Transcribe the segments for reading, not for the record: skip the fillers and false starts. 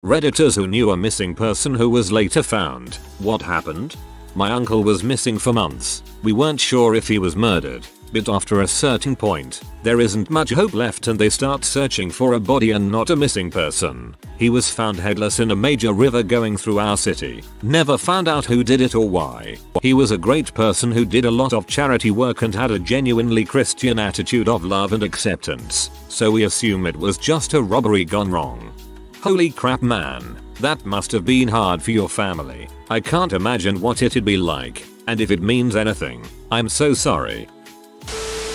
Redditors who knew a missing person who was later found. What happened? My uncle was missing for months. We weren't sure if he was murdered, but after a certain point, there isn't much hope left and they start searching for a body and not a missing person. He was found headless in a major river going through our city. Never found out who did it or why. He was a great person who did a lot of charity work and had a genuinely Christian attitude of love and acceptance, so we assume it was just a robbery gone wrong. Holy crap, man. That must have been hard for your family. I can't imagine what it'd be like, and if it means anything, I'm so sorry.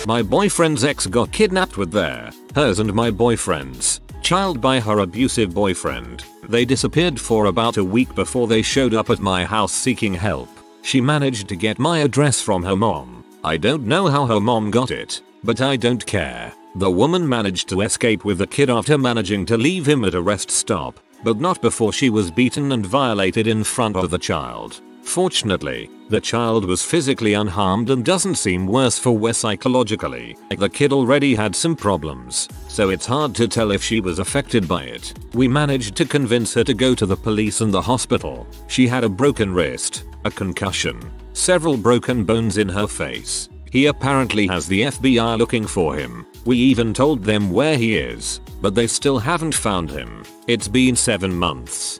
My boyfriend's ex got kidnapped with hers and my boyfriend's child by her abusive boyfriend. They disappeared for about a week before they showed up at my house seeking help. She managed to get my address from her mom. I don't know how her mom got it, but I don't care. The woman managed to escape with the kid after managing to leave him at a rest stop, but not before she was beaten and violated in front of the child. Fortunately, the child was physically unharmed and doesn't seem worse for wear psychologically. The kid already had some problems, so it's hard to tell if she was affected by it. We managed to convince her to go to the police and the hospital. She had a broken wrist, a concussion, several broken bones in her face. He apparently has the FBI looking for him. We even told them where he is, but they still haven't found him. It's been 7 months.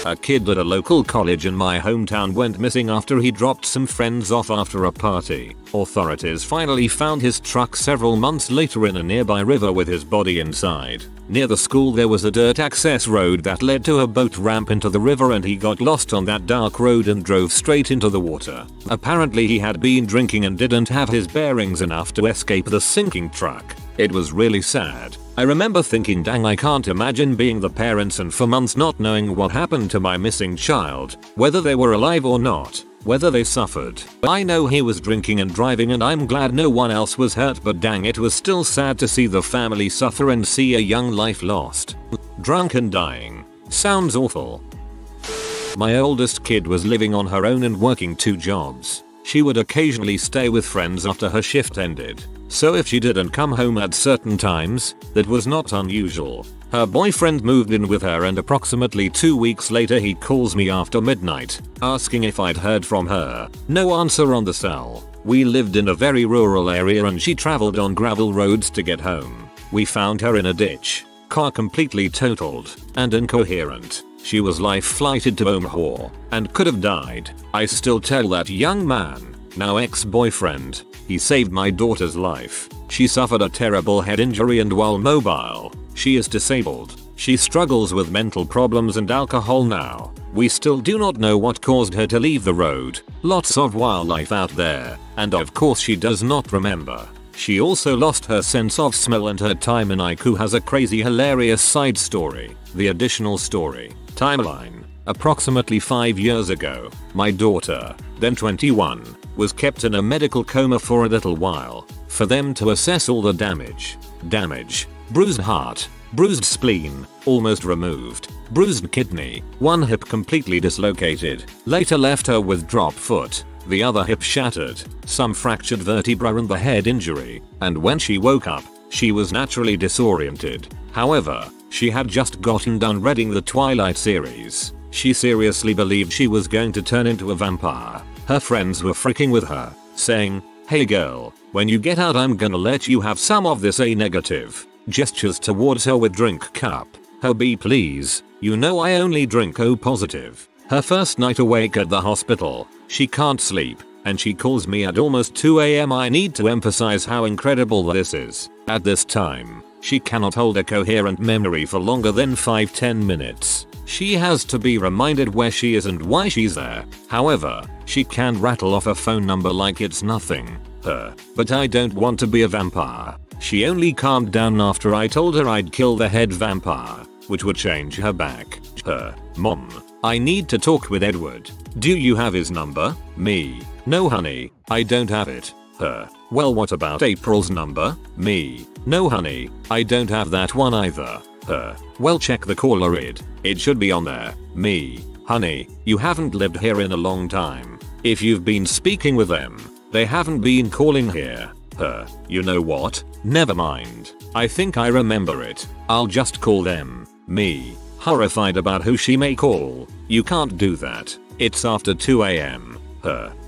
A kid at a local college in my hometown went missing after he dropped some friends off after a party. Authorities finally found his truck several months later in a nearby river with his body inside. Near the school there was a dirt access road that led to a boat ramp into the river and he got lost on that dark road and drove straight into the water. Apparently he had been drinking and didn't have his bearings enough to escape the sinking truck. It was really sad. I remember thinking, dang, I can't imagine being the parents and for months not knowing what happened to my missing child, whether they were alive or not, whether they suffered. I know he was drinking and driving and I'm glad no one else was hurt, but dang, it was still sad to see the family suffer and see a young life lost. Drunk and dying. Sounds awful. My oldest kid was living on her own and working 2 jobs. She would occasionally stay with friends after her shift ended, so if she didn't come home at certain times, that was not unusual. Her boyfriend moved in with her and approximately 2 weeks later he calls me after midnight, asking if I'd heard from her. No answer on the cell. We lived in a very rural area and she traveled on gravel roads to get home. We found her in a ditch, car completely totaled, and incoherent. She was life flighted to Omaha, and could have died. I still tell that young man, now ex-boyfriend, he saved my daughter's life. She suffered a terrible head injury and while mobile, she is disabled. She struggles with mental problems and alcohol now. We still do not know what caused her to leave the road. Lots of wildlife out there, and of course she does not remember. She also lost her sense of smell and her time in IQ has a crazy hilarious side story. The additional story. Timeline. Approximately 5 years ago, my daughter, then 21, was kept in a medical coma for a little while, for them to assess all the damage. Bruised heart, bruised spleen, almost removed, bruised kidney, one hip completely dislocated, later left her with drop foot, the other hip shattered, some fractured vertebra and the head injury, and when she woke up, she was naturally disoriented. However, she had just gotten done reading the Twilight series. She seriously believed she was going to turn into a vampire. Her friends were freaking with her, saying, "Hey girl, when you get out I'm gonna let you have some of this A negative." Gestures towards her with drink cup. "Oh B please, you know I only drink O positive." Her first night awake at the hospital, she can't sleep, and she calls me at almost 2 AM. I need to emphasize how incredible this is. At this time, she cannot hold a coherent memory for longer than 5-10 minutes. She has to be reminded where she is and why she's there. However, she can rattle off a phone number like it's nothing. But I don't want to be a vampire. She only calmed down after I told her I'd kill the head vampire, which would change her back. Mom, I need to talk with Edward. Do you have his number? Me, no honey, I don't have it. Well, what about April's number? Me, no honey, I don't have that one either. Well, check the caller ID. It should be on there. Me, honey, you haven't lived here in a long time. If you've been speaking with them, they haven't been calling here. You know what? Never mind. I think I remember it. I'll just call them. Me, Horrified about who she may call. You can't do that. It's after 2 AM.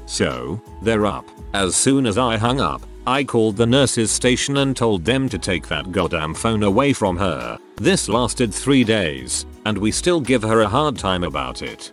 So, they're up. As soon as I hung up, I called the nurse's station and told them to take that goddamn phone away from her. This lasted 3 days, and we still give her a hard time about it.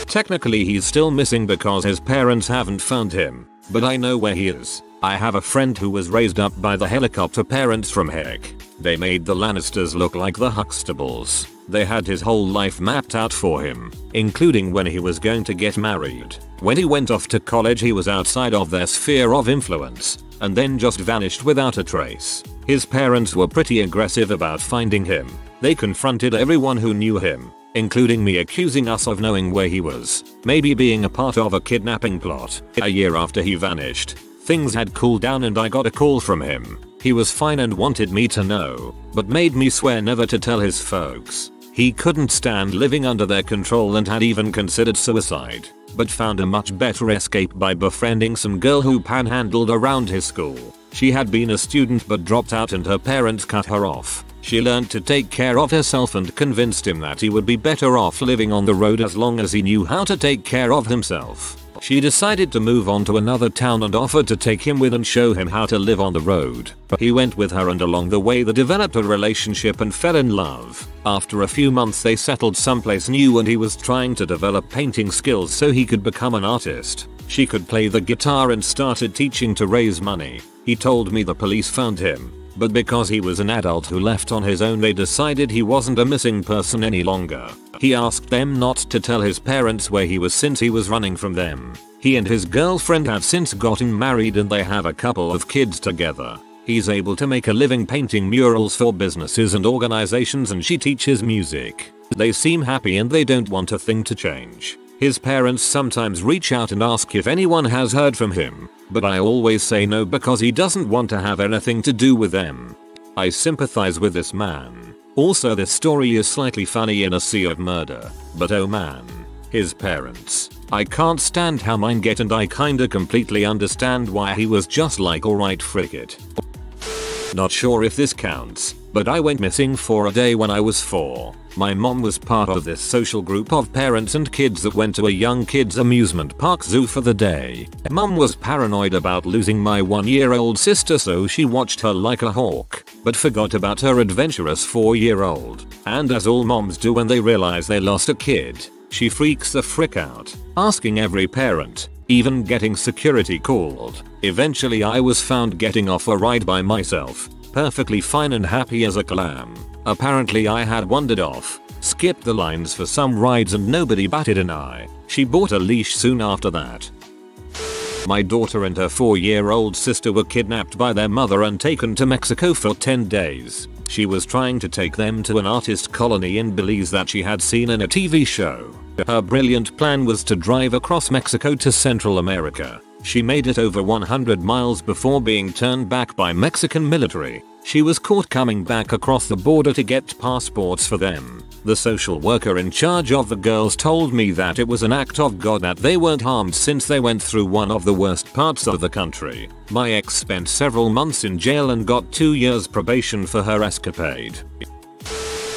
Technically he's still missing because his parents haven't found him, but I know where he is. I have a friend who was raised up by the helicopter parents from heck. They made the Lannisters look like the Huxtables. They had his whole life mapped out for him, including when he was going to get married. When he went off to college he was outside of their sphere of influence, and then just vanished without a trace. His parents were pretty aggressive about finding him. They confronted everyone who knew him, including me, accusing us of knowing where he was, maybe being a part of a kidnapping plot. A year after he vanished, things had cooled down and I got a call from him. He was fine and wanted me to know, but made me swear never to tell his folks. He couldn't stand living under their control and had even considered suicide, but found a much better escape by befriending some girl who panhandled around his school. She had been a student but dropped out and her parents cut her off. She learned to take care of herself and convinced him that he would be better off living on the road as long as he knew how to take care of himself. She decided to move on to another town and offered to take him with and show him how to live on the road. He went with her and along the way they developed a relationship and fell in love. After a few months they settled someplace new and he was trying to develop painting skills so he could become an artist. She could play the guitar and started teaching to raise money. He told me the police found him, but because he was an adult who left on his own they decided he wasn't a missing person any longer. He asked them not to tell his parents where he was since he was running from them. He and his girlfriend have since gotten married and they have a couple of kids together. He's able to make a living painting murals for businesses and organizations and she teaches music. They seem happy and they don't want a thing to change. His parents sometimes reach out and ask if anyone has heard from him, but I always say no because he doesn't want to have anything to do with them. I sympathize with this man. Also, this story is slightly funny in a sea of murder, but oh man, his parents. I can't stand how mine get and I kinda completely understand why he was just like alright, frick it. Not sure if this counts, but I went missing for a day when I was 4. My mom was part of this social group of parents and kids that went to a young kids amusement park zoo for the day. Mom was paranoid about losing my 1-year-old sister so she watched her like a hawk, but forgot about her adventurous 4-year-old. And as all moms do when they realize they lost a kid, she freaks the frick out, asking every parent, even getting security called. Eventually I was found getting off a ride by myself, perfectly fine and happy as a clam. Apparently I had wandered off, skipped the lines for some rides and nobody batted an eye. She bought a leash soon after that. My daughter and her 4-year-old sister were kidnapped by their mother and taken to Mexico for 10 days. She was trying to take them to an artist colony in Belize that she had seen in a TV show. Her brilliant plan was to drive across Mexico to Central America. She made it over 100 miles before being turned back by Mexican military. She was caught coming back across the border to get passports for them. The social worker in charge of the girls told me that it was an act of God that they weren't harmed since they went through one of the worst parts of the country. My ex spent several months in jail and got 2 years probation for her escapade.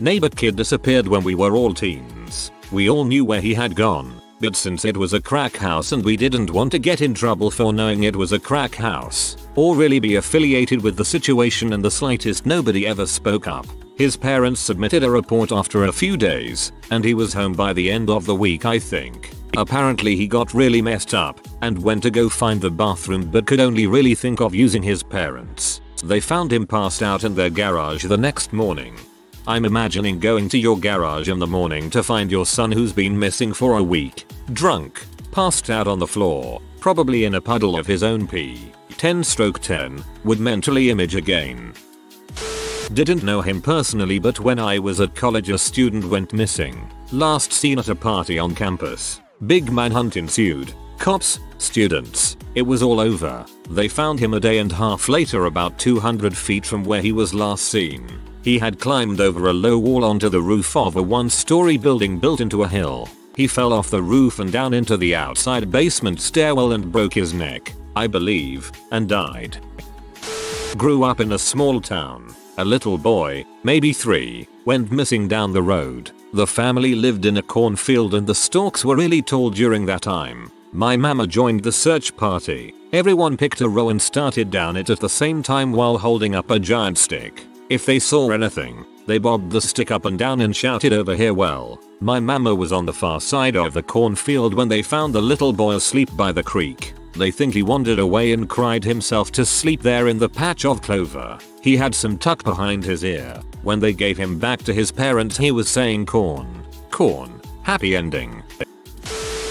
Neighbor kid disappeared when we were all teens. We all knew where he had gone, but since it was a crack house and we didn't want to get in trouble for knowing it was a crack house, or really be affiliated with the situation in the slightest, nobody ever spoke up. His parents submitted a report after a few days, and he was home by the end of the week, I think. Apparently he got really messed up and went to go find the bathroom but could only really think of using his parents. They found him passed out in their garage the next morning. I'm imagining going to your garage in the morning to find your son who's been missing for a week, drunk, passed out on the floor, probably in a puddle of his own pee. 10/10, would mentally image again. Didn't know him personally, but when I was at college a student went missing. Last seen at a party on campus. Big manhunt ensued. Cops, students, it was all over. They found him a day and a half later about 200 feet from where he was last seen. He had climbed over a low wall onto the roof of a 1-story building built into a hill. He fell off the roof and down into the outside basement stairwell and broke his neck, I believe, and died. Grew up in a small town. A little boy, maybe 3, went missing down the road. The family lived in a cornfield and the stalks were really tall during that time. My mama joined the search party. Everyone picked a row and started down it at the same time while holding up a giant stick. If they saw anything, they bobbed the stick up and down and shouted, "Over here." Well, my mama was on the far side of the cornfield when they found the little boy asleep by the creek. They think he wandered away and cried himself to sleep there in the patch of clover. He had some tuck behind his ear. When they gave him back to his parents, he was saying corn, corn, happy ending.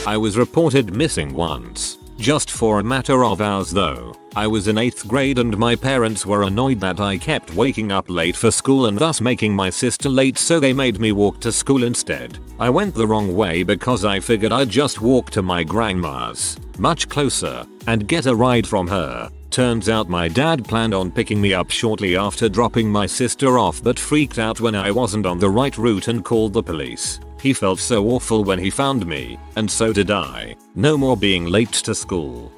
I was reported missing once. Just for a matter of hours though. I was in 8th grade and my parents were annoyed that I kept waking up late for school and thus making my sister late, so they made me walk to school instead. I went the wrong way because I figured I'd just walk to my grandma's, much closer, and get a ride from her. Turns out my dad planned on picking me up shortly after dropping my sister off, but freaked out when I wasn't on the right route and called the police. He felt so awful when he found me, and so did I. No more being late to school.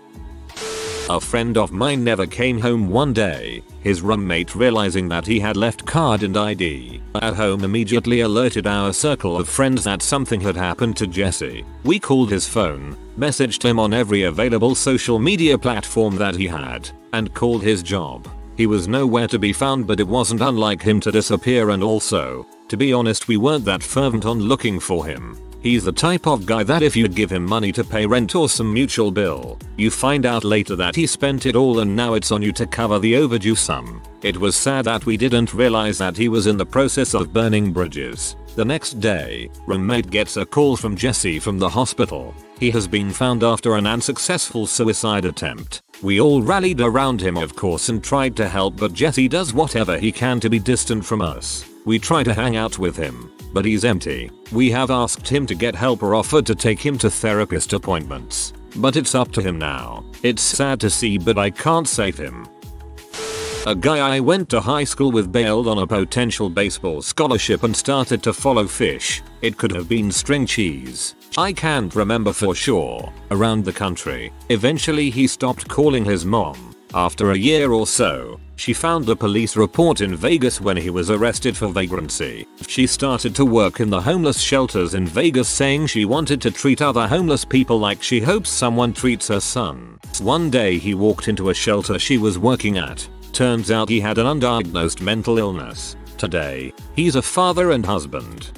A friend of mine never came home one day. His roommate, realizing that he had left card and ID at home, immediately alerted our circle of friends that something had happened to Jesse. We called his phone, messaged him on every available social media platform that he had, and called his job. He was nowhere to be found, but it wasn't unlike him to disappear, and also, to be honest, we weren't that fervent on looking for him. He's the type of guy that if you give him money to pay rent or some mutual bill, you find out later that he spent it all and now it's on you to cover the overdue sum. It was sad that we didn't realize that he was in the process of burning bridges. The next day, roommate gets a call from Jesse from the hospital. He has been found after an unsuccessful suicide attempt. We all rallied around him, of course, and tried to help, but Jesse does whatever he can to be distant from us. We try to hang out with him, but he's empty. We have asked him to get help or offered to take him to therapist appointments, but it's up to him now. It's sad to see, but I can't save him. A guy I went to high school with bailed on a potential baseball scholarship and started to follow fish. It could have been string cheese, I can't remember for sure, around the country. Eventually he stopped calling his mom. After a year or so, she found the police report in Vegas when he was arrested for vagrancy. She started to work in the homeless shelters in Vegas, saying she wanted to treat other homeless people like she hopes someone treats her son. One day he walked into a shelter she was working at. Turns out he had an undiagnosed mental illness. Today, he's a father and husband.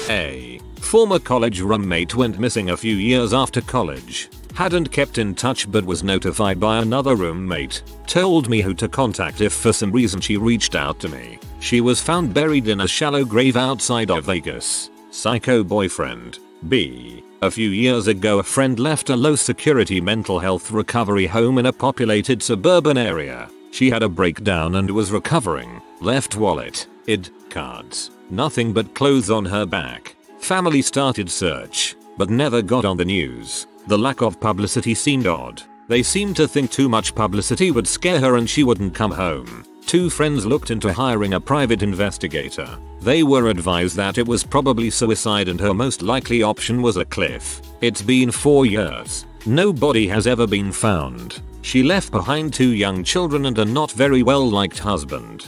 A former college roommate went missing a few years after college. Hadn't kept in touch but was notified by another roommate. Told me who to contact if for some reason she reached out to me. She was found buried in a shallow grave outside of Vegas. Psycho boyfriend. B. A few years ago, a friend left a low security mental health recovery home in a populated suburban area. She had a breakdown and was recovering. Left wallet, ID, cards, nothing but clothes on her back. Family started search, but never got on the news. The lack of publicity seemed odd. They seemed to think too much publicity would scare her and she wouldn't come home. Two friends looked into hiring a private investigator. They were advised that it was probably suicide and her most likely option was a cliff. It's been 4 years. No body has ever been found. She left behind 2 young children and a not very well liked husband.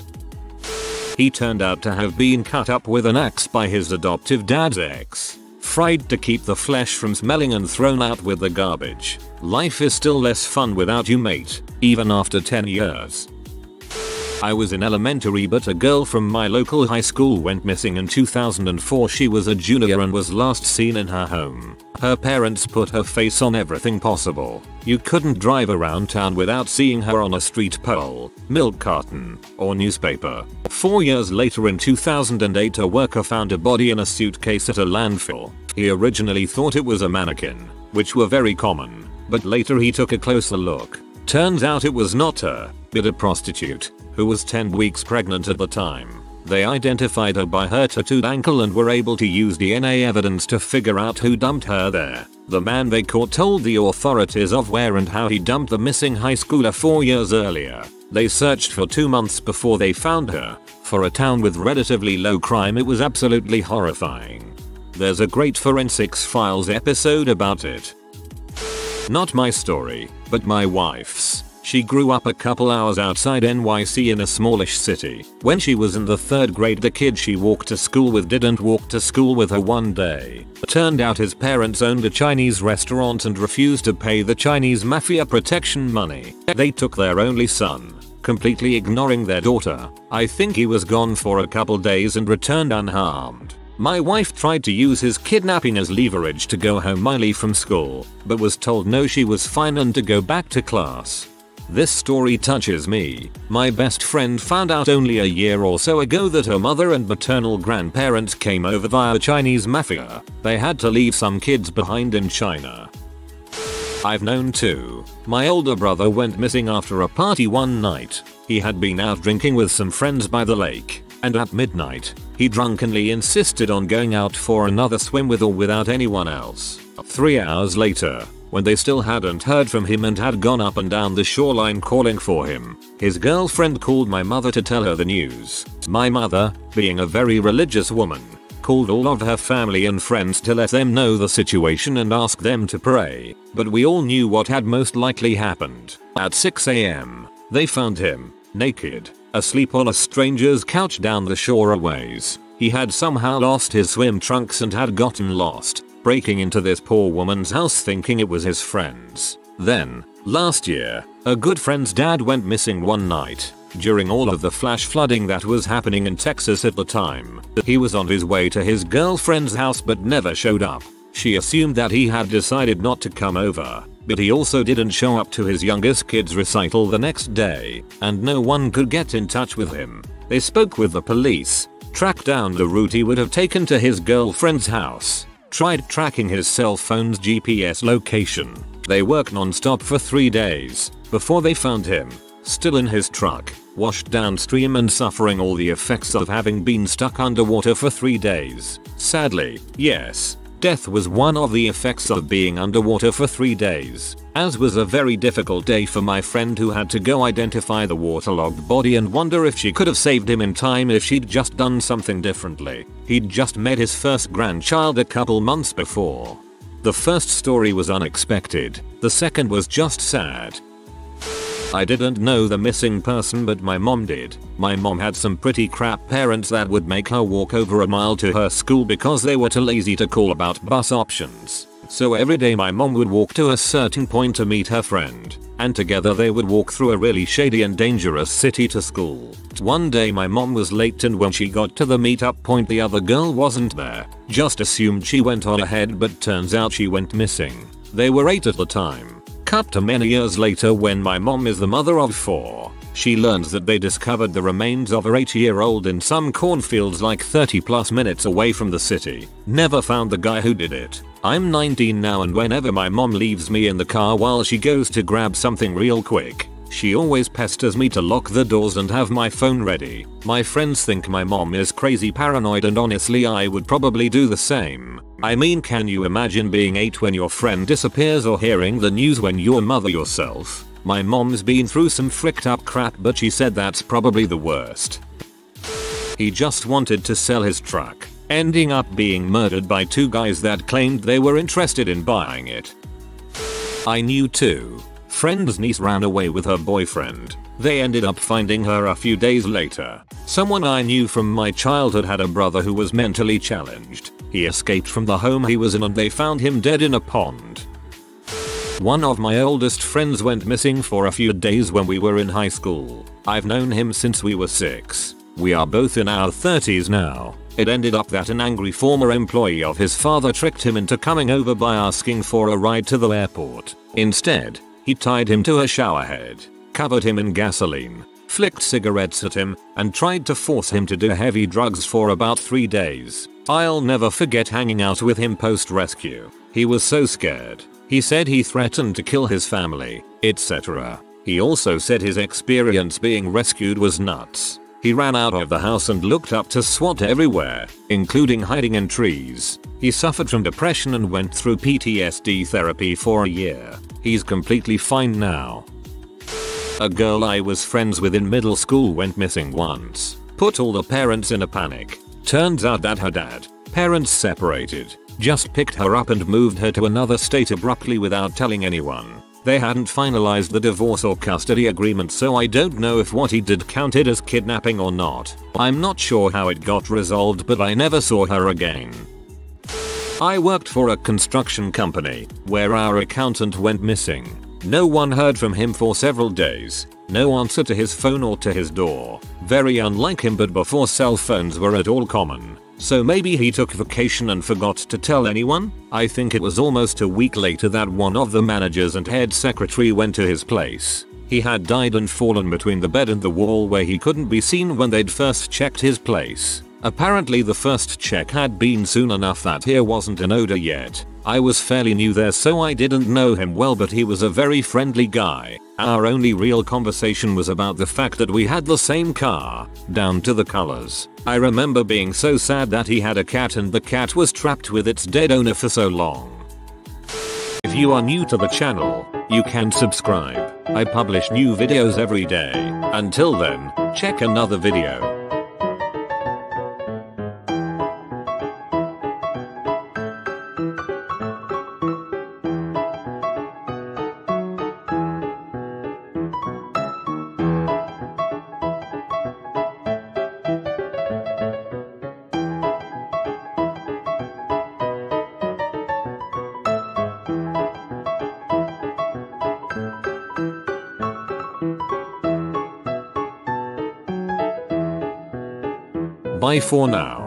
He turned out to have been cut up with an axe by his adoptive dad's ex. Fried to keep the flesh from smelling and thrown out with the garbage. Life is still less fun without you, mate, even after 10 years. I was in elementary, but a girl from my local high school went missing in 2004. She was a junior and was last seen in her home. Her parents put her face on everything possible. You couldn't drive around town without seeing her on a street pole, milk carton, or newspaper. 4 years later, in 2008, a worker found a body in a suitcase at a landfill. He originally thought it was a mannequin, which were very common, but later he took a closer look. Turns out it was not her, but a prostitute, who was 10 weeks pregnant at the time. They identified her by her tattooed ankle and were able to use DNA evidence to figure out who dumped her there. The man they caught told the authorities of where and how he dumped the missing high schooler 4 years earlier. They searched for 2 months before they found her. For a town with relatively low crime, it was absolutely horrifying. There's a great Forensics Files episode about it. Not my story, but my wife's. She grew up a couple hours outside NYC in a smallish city. When she was in the 3rd grade, the kid she walked to school with didn't walk to school with her one day. It turned out his parents owned a Chinese restaurant and refused to pay the Chinese mafia protection money. They took their only son, completely ignoring their daughter. I think he was gone for a couple days and returned unharmed. My wife tried to use his kidnapping as leverage to go home early from school, but was told no, she was fine and to go back to class. This story touches me. My best friend found out only a year or so ago that her mother and maternal grandparents came over via Chinese mafia. They had to leave some kids behind in China. I've known two. My older brother went missing after a party one night. He had been out drinking with some friends by the lake, and at midnight, he drunkenly insisted on going out for another swim with or without anyone else. 3 hours later, when they still hadn't heard from him and had gone up and down the shoreline calling for him, his girlfriend called my mother to tell her the news. My mother, being a very religious woman, called all of her family and friends to let them know the situation and ask them to pray, but we all knew what had most likely happened. At 6 a.m., they found him, naked, asleep on a stranger's couch down the shore a ways. He had somehow lost his swim trunks and had gotten lost, breaking into this poor woman's house thinking it was his friends. Then, last year, a good friend's dad went missing one night. During all of the flash flooding that was happening in Texas at the time, he was on his way to his girlfriend's house but never showed up. She assumed that he had decided not to come over, but he also didn't show up to his youngest kid's recital the next day, and no one could get in touch with him. They spoke with the police, tracked down the route he would have taken to his girlfriend's house, tried tracking his cell phone's GPS location. They worked non-stop for 3 days before they found him, still in his truck, washed downstream and suffering all the effects of having been stuck underwater for 3 days. Sadly, yes, death was one of the effects of being underwater for 3 days, as was a very difficult day for my friend who had to go identify the waterlogged body and wonder if she could have saved him in time if she'd just done something differently. He'd just met his first grandchild a couple months before. The first story was unexpected, the second was just sad. I didn't know the missing person, but my mom did. My mom had some pretty crap parents that would make her walk over a mile to her school because they were too lazy to call about bus options. So every day my mom would walk to a certain point to meet her friend, and together they would walk through a really shady and dangerous city to school. One day my mom was late, and when she got to the meetup point the other girl wasn't there. Just assumed she went on ahead, but turns out she went missing. They were 8 at the time. Cut to many years later when my mom is the mother of 4. She learns that they discovered the remains of her 8-year-old in some cornfields like 30+ minutes away from the city. Never found the guy who did it. I'm 19 now, and whenever my mom leaves me in the car while she goes to grab something real quick, she always pesters me to lock the doors and have my phone ready. My friends think my mom is crazy paranoid, and honestly I would probably do the same. I mean, can you imagine being 8 when your friend disappears or hearing the news when you're a mother yourself? My mom's been through some fricked up crap, but she said that's probably the worst. He just wanted to sell his truck, ending up being murdered by 2 guys that claimed they were interested in buying it. I knew 2 friend's niece ran away with her boyfriend. They ended up finding her a few days later. Someone I knew from my childhood had a brother who was mentally challenged. He escaped from the home he was in and they found him dead in a pond. One of my oldest friends went missing for a few days when we were in high school. I've known him since we were 6. We are both in our 30s now. It ended up that an angry former employee of his father tricked him into coming over by asking for a ride to the airport. Instead, he tied him to a shower head, covered him in gasoline, flicked cigarettes at him, and tried to force him to do heavy drugs for about 3 days. I'll never forget hanging out with him post-rescue. He was so scared. He said he threatened to kill his family, etc. He also said his experience being rescued was nuts. He ran out of the house and looked up to SWAT everywhere, including hiding in trees. He suffered from depression and went through PTSD therapy for a year. He's completely fine now. A girl I was friends with in middle school went missing once. Put all the parents in a panic. Turns out that her parents separated, just picked her up and moved her to another state abruptly without telling anyone. They hadn't finalized the divorce or custody agreement, so I don't know if what he did counted as kidnapping or not. I'm not sure how it got resolved, but I never saw her again. I worked for a construction company where our accountant went missing. No one heard from him for several days. No answer to his phone or to his door. Very unlike him, but before cell phones were at all common. So maybe he took vacation and forgot to tell anyone? I think it was almost a week later that one of the managers and head secretary went to his place. He had died and fallen between the bed and the wall where he couldn't be seen when they'd first checked his place. Apparently the first check had been soon enough that here wasn't an odor yet. I was fairly new there, so I didn't know him well, but he was a very friendly guy. Our only real conversation was about the fact that we had the same car, down to the colors. I remember being so sad that he had a cat and the cat was trapped with its dead owner for so long. If you are new to the channel, you can subscribe. I publish new videos every day. Until then, check another video. Bye for now.